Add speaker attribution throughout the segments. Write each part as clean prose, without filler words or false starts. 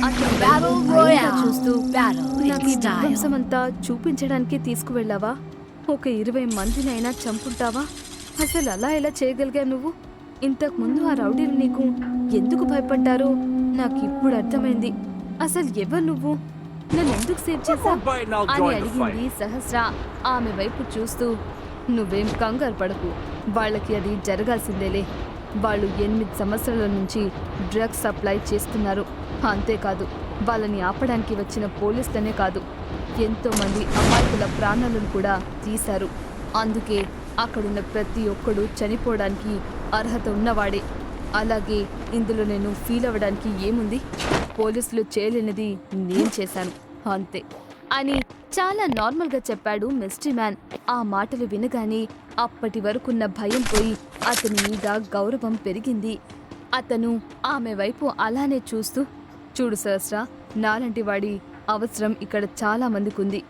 Speaker 1: అతని
Speaker 2: Battle
Speaker 1: వైపు భయంగా
Speaker 2: Royale.
Speaker 1: చూస్తూ
Speaker 2: Battle in
Speaker 1: నాకు ఈ
Speaker 2: style.
Speaker 1: విధ్వంసమంతా చూపించడానికి తీసుకువెళ్ళావా? ఒక 20 మందినైనా చంపుంటావా? అసలు అలా ఎలా చేయగలిగా నువ్వు? ఇంతకుముందు ఆ రౌడీలు నీకు ఎందుకు భయపడ్డారో నాకు ఇప్పుడు అర్థమైంది. అసలు ఎవరు నువ్వు? నన్ను ఎందుకు సేవ్ చేశా
Speaker 3: Bite and I'll
Speaker 1: అని
Speaker 3: join the
Speaker 1: అడిగింది
Speaker 3: fight.
Speaker 1: సహస్ర ఆమె వైపు చూస్తూ. నువ్వేం కంగారు పడకు, వాళ్ళకి అది జరగాల్సిందేలే. వాళ్ళు 8 సంవత్సరాల నుంచి డ్రగ్స్ సప్లై చేస్తున్నారు. అంతేకాదు, వాళ్ళని ఆపడానికి వచ్చిన పోలీసులనే కాదు, ఎంతోమంది అమాయకుల ప్రాణాలను కూడా తీశారు. అందుకే అక్కడున్న ప్రతి ఒక్కడు చనిపోవడానికి అర్హత ఉన్నవాడే. అలాగే ఇందులో నేను ఫీల్ అవ్వడానికి ఏముంది? పోలీసులు చేయలేనిది నేను చేశాను, అంతే అని చాలా నార్మల్గా చెప్పాడు మిస్టరీ మ్యాన్. ఆ మాటలు వినగానే అప్పటి వరకున్న భయం పోయి అతని మీద గౌరవం పెరిగింది. అతను ఆమె వైపు అలానే చూస్తూ, చూడు సహస్ర, నాలాంటి వాడి అవసరం ఇక్కడ చాలా మందికి ఉంది.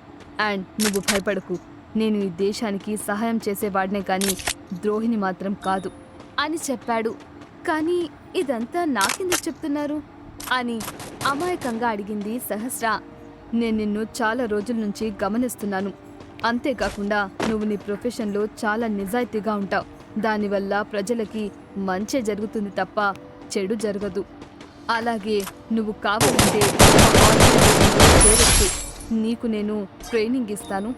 Speaker 1: అండ్ నువ్వు భయపడకు, నేను ఈ దేశానికి సహాయం చేసేవాడినే కానీ ద్రోహిని మాత్రం కాదు అని చెప్పాడు. కానీ ఇదంతా నాకెందుకు చెప్తున్నారు అని అమాయకంగా అడిగింది సహస్ర. నేను నిన్ను చాలా రోజుల నుంచి గమనిస్తున్నాను. అంతేకాకుండా నువ్వు నీ ప్రొఫెషన్లో చాలా నిజాయితీగా ఉంటావు. దానివల్ల ప్రజలకి మంచే జరుగుతుంది తప్ప చెడు జరగదు. అలాగే నువ్వు కావాలంటే మా ఆర్గనైజేషన్లో చేరొచ్చు. నీకు నేను ట్రైనింగ్ ఇస్తాను.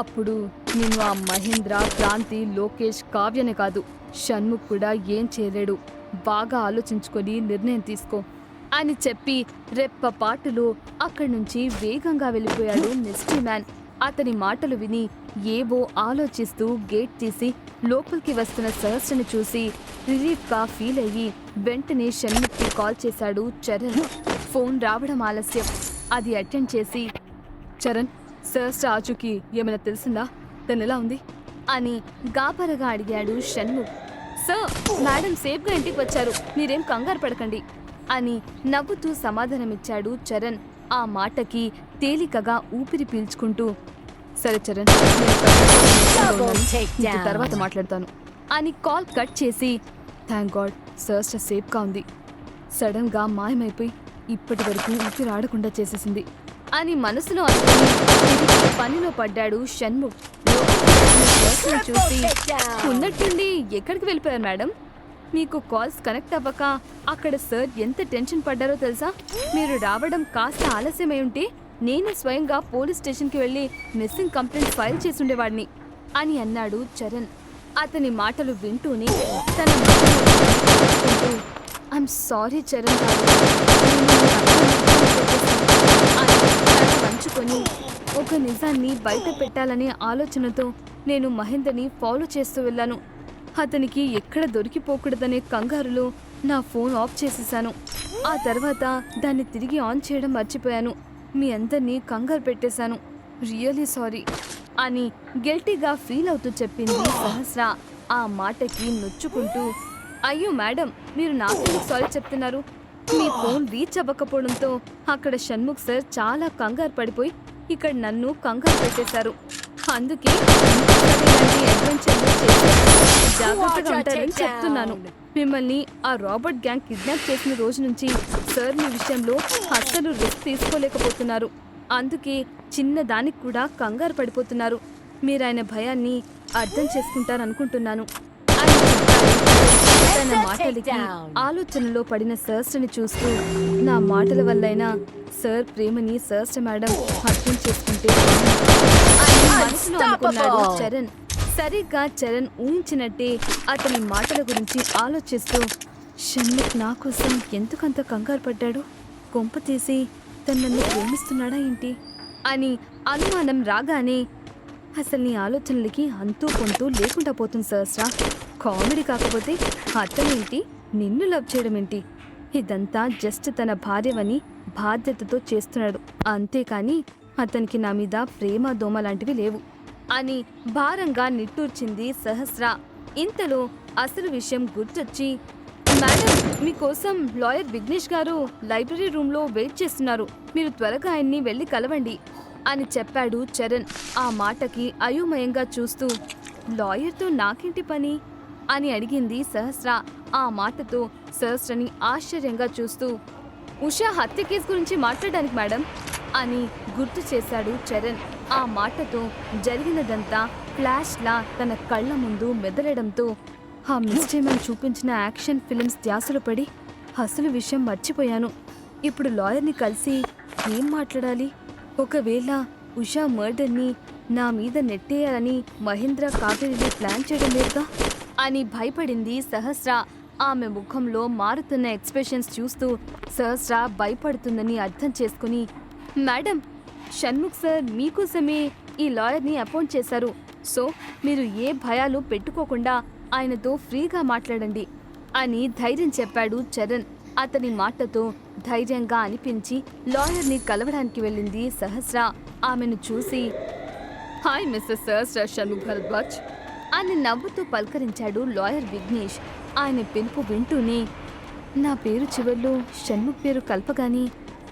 Speaker 1: అప్పుడు నేను ఆ మహేంద్ర, క్రాంతి, లోకేష్, కావ్యనే కాదు, షణ్ముఖ్ కూడా ఏం చేయలేడు. బాగా ఆలోచించుకొని నిర్ణయం తీసుకో అని చెప్పి రెప్పపాటులో అక్కడి నుంచి వేగంగా వెళ్ళిపోయాడు మిస్టరీ మ్యాన్. అతని మాటలు విని ఏవో ఆలోచిస్తూ గేట్ తీసి లోపలికి వస్తున్న సహస్రని చూసి రిలీఫ్గా ఫీల్ అయ్యి వెంటనే షణ్ముఖ్కి కాల్ చేశాడు చరణ్. ఫోన్ రావడం ఆలస్యం. అది అటెండ్ చేసి, చరణ్, సహస్ర ఆచూకి ఏమైనా తెలిసిందా? తను ఎలా ఉంది అని గాబరగా అడిగాడు షణ్ముఖ్. సార్, మేడం సేఫ్గా ఇంటికి వచ్చారు, మీరేం కంగారు పడకండి అని నవ్వుతూ సమాధానమిచ్చాడు చరణ్. ఆ మాటకి తేలికగా ఊపిరి పీల్చుకుంటూ, సరే చరణ్, నేను తర్వాత మాట్లాడతాను అని కాల్ కట్ చేసి, థ్యాంక్ గాడ్ సహస్ర సేఫ్గా ఉంది. సడన్గా మాయమైపోయి ఇప్పటి వరకు ఊపిరి ఆడకుండా చేసేసింది అని మనసులో అనుకుని తిరిగి పనిలో పడ్డాడు షణ్ముఖ్. సహస్రని చూసి, ఉన్నట్టుండి ఎక్కడికి వెళ్ళిపోయారు మేడం? మీకు కాల్స్ కనెక్ట్ అవ్వక అక్కడ సార్ ఎంత టెన్షన్ పడ్డారో తెలుసా? మీరు రావడం కాస్త ఆలస్యమై ఉంటే నేనే స్వయంగా పోలీస్ స్టేషన్కి వెళ్ళి మిస్సింగ్ కంప్లైంట్ ఫైల్ చేసుండేవాడిని అని అన్నాడు చరణ్. అతని మాటలు వింటూనే తన ఐఎమ్ సారీ చరణ్ గారు, వంచుకొని ఒక నిజాన్ని బయట పెట్టాలనే ఆలోచనతో నేను మహేంద్రని ఫాలో చేస్తూ వెళ్ళాను. అతనికి ఎక్కడ దొరికిపోకూడదనే కంగారులో నా ఫోన్ ఆఫ్ చేసేసాను. ఆ తర్వాత దాన్ని తిరిగి ఆన్ చేయడం మర్చిపోయాను. మీ అందరినీ కంగారు పెట్టేశాను. రియలీ సారీ అని గిల్టీగా ఫీల్ అవుతూ చెప్పింది సహస్ర. ఆ మాటకి నొచ్చుకుంటూ, అయ్యో మేడం, మీరు నాకెందుకు సారీ చెప్తున్నారు? మీ ఫోన్ రీచ్ అవ్వకపోవడంతో అక్కడ షణ్ముఖ్ సార్ చాలా కంగారు పడిపోయి ఇక్కడ నన్ను కంగారు పెట్టేశారు. అందుకే అడ్వెంచర్లు చేసి జాగ్రత్తగా ఉంటారని చెప్తున్నాను. మిమ్మల్ని ఆ రాబర్ట్ గ్యాంగ్ కిడ్నాప్ చేసిన రోజు నుంచి సార్ మీ విషయంలో అస్సలు రిస్క్ తీసుకోలేకపోతున్నారు. అందుకే చిన్న దానికి కూడా కంగారు పడిపోతున్నారు. మీరు ఆయన భయాన్ని అర్థం చేసుకుంటారనుకుంటున్నాను అని చెప్పాడు. తన మాటలకి ఆలోచనలో పడిన సహస్రని చూస్తూ, నా మాటల వల్లైనా సార్ ప్రేమని సహస్ర మేడం అర్థం చేసుకుంటే అని మనసులో అనుకున్నాడు చరణ్. సరిగ్గా చరణ్ ఊహించినట్టే అతని మాటల గురించి ఆలోచిస్తూ, షణ్ముఖ్ నా కోసం ఎందుకంత కంగారు పడ్డాడు? కొంప తీసి తను నన్ను ప్రేమిస్తున్నాడా ఏంటి అని అనుమానం రాగానే, అసలు నీ ఆలోచనలకి అంతూ కొంతూ లేకుండా పోతుంది సహస్ర. కామెడీ కాకపోతే అతనేంటి నిన్ను లవ్ చేయడం ఏంటి? ఇదంతా జస్ట్ తన భార్యవని బాధ్యతతో చేస్తున్నాడు, అంతేకాని అతనికి నా మీద ప్రేమ దోమ లాంటివి లేవు అని భారంగా నిట్టూర్చింది సహస్ర. ఇంతలో అసలు విషయం గుర్తొచ్చి, మేడం, మీకోసం లాయర్ విఘ్నేష్ గారు లైబ్రరీ రూమ్లో వెయిట్ చేస్తున్నారు, మీరు త్వరగా ఆయన్ని వెళ్ళి కలవండి అని చెప్పాడు చరణ్. ఆ మాటకి అయోమయంగా చూస్తూ, లాయర్తో నాకేంటి పని అని అడిగింది సహస్ర. ఆ మాటతో సహస్రని ఆశ్చర్యంగా చూస్తూ, ఉషా హత్య కేసు గురించి మాట్లాడడానికి మేడం అని గుర్తు చేశాడు చరణ్. ఆ మాటతో జరిగినదంతా ఫ్లాష్లా తన కళ్ళ ముందు మెదలడంతో ఆ మిస్టేమన్ చూపించిన యాక్షన్ ఫిల్మ్స్ ధ్యాసలో పడి అసలు విషయం మర్చిపోయాను. ఇప్పుడు లాయర్ని కలిసి ఏం మాట్లాడాలి? ఒకవేళ ఉషా మర్డర్ని నా మీద నెట్టేయాలని మహేంద్ర కావేరిని ప్లాన్ చేయడం లేదుగా అని భయపడింది సహస్ర. ఆమె ముఖంలో మారుతున్న ఎక్స్ప్రెషన్స్ చూస్తూ సహస్ర భయపడుతుందని అర్థం చేసుకుని, మేడం, షణ్ముఖ్ సార్ మీకోసమే ఈ లాయర్ని అపాయింట్ చేశారు. సో మీరు ఏ భయాలు పెట్టుకోకుండా ఆయనతో ఫ్రీగా మాట్లాడండి అని ధైర్యం చెప్పాడు చరణ్. అతని మాటతో ధైర్యంగా అనిపించి లాయర్ని కలవడానికి వెళ్ళింది సహస్ర. ఆమెను చూసి, హాయ్ మిస్టర్ సహస్ర షణ్ముఖ్ భరద్వాజ్ అని నవ్వుతూ పలకరించాడు లాయర్ విఘ్నేష్. ఆయన పిలుపు వింటూనే, నా పేరు చివర్లో షణ్ముఖ్ పేరు కల్పగాని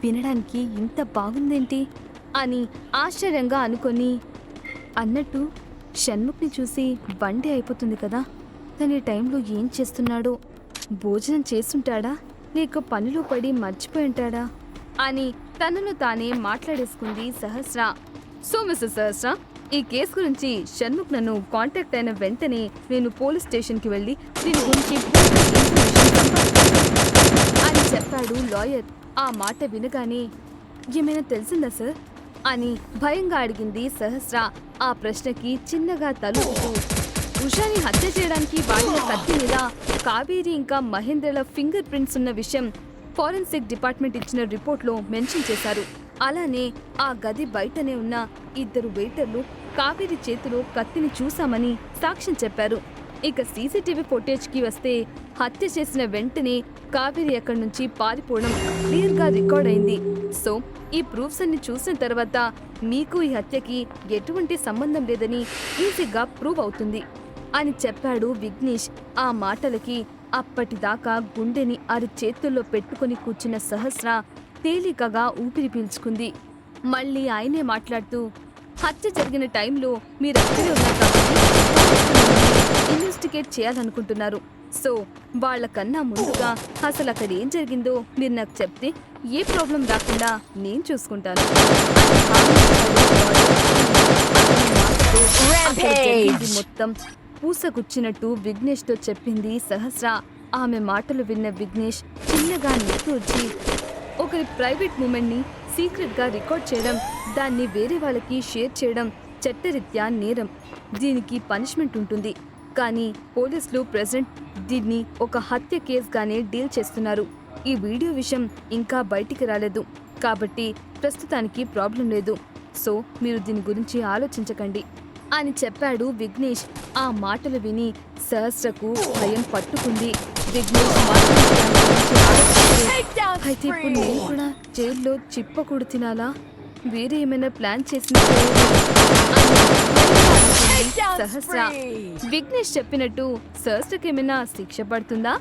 Speaker 1: వినడానికి ఇంత బాగుందేంటి అని ఆశ్చర్యంగా అనుకొని, అన్నట్టు షణ్ముఖ్ని చూసి బండి అయిపోతుంది కదా, తన టైంలో ఏం చేస్తున్నాడో, భోజనం చేస్తుంటాడా లేక పనిలో పడి మర్చిపోయి ఉంటాడా అని తనను తానే మాట్లాడేసుకుంది సహస్ర. సో మిస్టర్ సహస్ర, ఈ కేసు గురించి షణ్ముఖ్ నన్ను కాంటాక్ట్ అయిన వెంటనే నేను పోలీస్ స్టేషన్కి వెళ్ళి దీని గురించి అని చెప్పాడు లాయర్. ఆ మాట వినగానే, ఏమైనా తెలిసిందా సార్ అని భయంగా అడిగింది సహస్ర. ఆ ప్రశ్నకి చిన్నగా తలూపుతూ, ఉషాని హత్య చేయడానికి వాడిన కత్తి మీద కావేరి ఇంకా మహేంద్రల ఫింగర్ ప్రింట్స్ ఉన్న విషయం ఫోరెన్సిక్ డిపార్ట్మెంట్ ఇచ్చిన రిపోర్ట్లో మెన్షన్ చేశారు. అలానే ఆ గది బయటనే ఉన్న 2 వెయిటర్లు కావేరి చేతిలో కత్తిని చూశామని సాక్ష్యం చెప్పారు. ఇక సీసీటీవీ ఫుటేజ్కి వస్తే హత్య చేసిన వెంటనే కావేరి అక్కడి నుంచి పారిపోవడం క్లియర్గా రికార్డ్ అయింది. సో ఈ ప్రూఫ్స్ అన్ని చూసిన తర్వాత మీకు ఈ హత్యకి ఎటువంటి సంబంధం లేదని ఈజీగా ప్రూవ్ అవుతుంది అని చెప్పాడు విఘ్నేష్. ఆ మాటలకి అప్పటిదాకా గుండెని చేతుల్లో పెట్టుకుని కూర్చున్న సహస్ర తేలికగా ఊపిరి పీల్చుకుంది. మళ్ళీ ఆయనే మాట్లాడుతూ, హత్య జరిగిన టైంలో మీరు అక్కడే ఉన్నారు కాబట్టి ఇన్వెస్టిగేట్ చేయాలనుకుంటున్నారు. సో వాళ్ళకన్నా ముందుగా అసలు అక్కడ ఏం జరిగిందో మీరు నాకు చెప్తే ఏ ప్రాబ్లం రాకుండా నేను చూసుకుంటాను. మొత్తం పూసగుచ్చినట్టు విఘ్నేష్తో చెప్పింది సహస్ర. ఆమె మాటలు విన్న విఘ్నేష్ చిన్నగా నిట్టూర్చి, ఒకరి ప్రైవేట్ మూమెంట్ని సీక్రెట్గా రికార్డ్ చేయడం, దాన్ని వేరే వాళ్ళకి షేర్ చేయడం చట్టరీత్యా నేరం. దీనికి పనిష్మెంట్ ఉంటుంది. కానీ పోలీసులు ప్రెజెంట్ దీన్ని ఒక హత్య కేసుగానే డీల్ చేస్తున్నారు. ఈ వీడియో విషయం ఇంకా బయటికి రాలేదు కాబట్టి ప్రస్తుతానికి ప్రాబ్లం లేదు. సో మీరు దీని గురించి ఆలోచించకండి అని చెప్పాడు విఘ్నేష్. ఆ మాటలు విని సహస్రకు భయం పట్టుకుంది. విఘ్నేష్ అయితే ఇప్పుడు నేను కూడా జైల్లో చిప్పకూడు తినాలా, వేరే ఏమైనా ప్లాన్ చేసిన సహస్ర. విఘ్నేష్ చెప్పినట్టు సహస్రకు ఏమైనా శిక్ష పడుతుందా?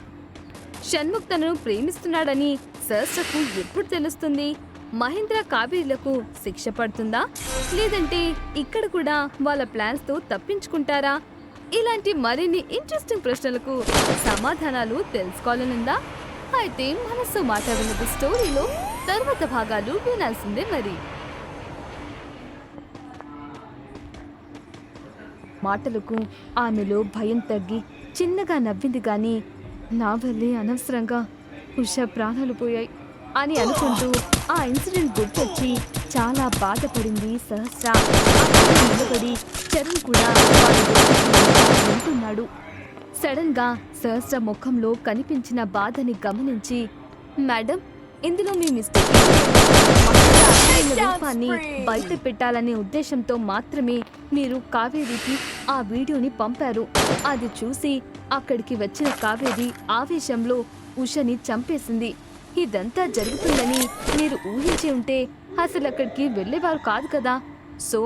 Speaker 1: షణ్ముఖ్ తనను ప్రేమిస్తున్నాడని సహస్రకు ఎప్పుడు తెలుస్తుంది? మహేంద్ర కావేరీలకు శిక్ష పడుతుందా, లేదంటే ఇక్కడ కూడా వాళ్ళ ప్లాన్స్ తో తప్పించుకుంటారా? ఇలాంటి మరిన్ని ఇంట్రెస్టింగ్ ప్రశ్నలకు సమాధానాలు తెలుసుకోవాలనుందా? అయితే మనసు మాట విన్నది స్టోరీలో తర్వాత భాగాలు వినాల్సిందే. మరి మాటలకు ఆమెలో భయం తగ్గి చిన్నగా నవ్వింది. గాని నా వల్లే అనవసరంగా ఉషా ప్రాణాలు పోయాయి అని అనుకుంటూ ఆ ఇన్సిడెంట్ గుర్తొచ్చి చాలా బాధపడింది సహస్ర. నిలబడి చరణ్ కూడా వింటున్నాడు. సడన్ గా సహస్ర ముఖంలో కనిపించిన బాధని గమనించి, మేడం, ఇందులో మీ మిస్టేక్ రూపాన్ని బయట పెట్టాలనే ఉద్దేశంతో మాత్రమే మీరు కావేరికి ఆ వీడియోని పంపారు. అది చూసి అక్కడికి వచ్చిన కావేరి ఆవేశంలో ఉషని చంపేసింది. ఇదంతా జరుగుతుందని మీరు ఊహించి ఉంటే అసలు అక్కడికి వెళ్ళేవారు కాదు కదా. సో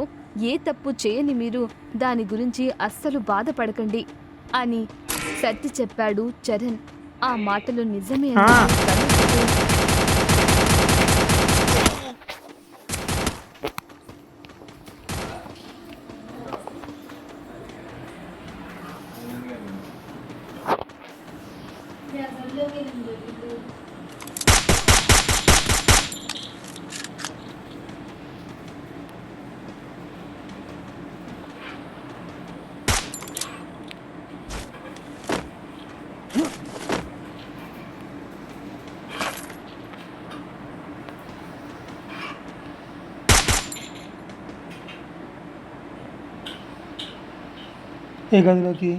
Speaker 1: ఏ తప్పు చేయని మీరు దాని గురించి అస్సలు బాధపడకండి అని సర్ది చెప్పాడు చరణ్. ఆ మాటలు నిజమే
Speaker 2: ఏ గదిలోకి?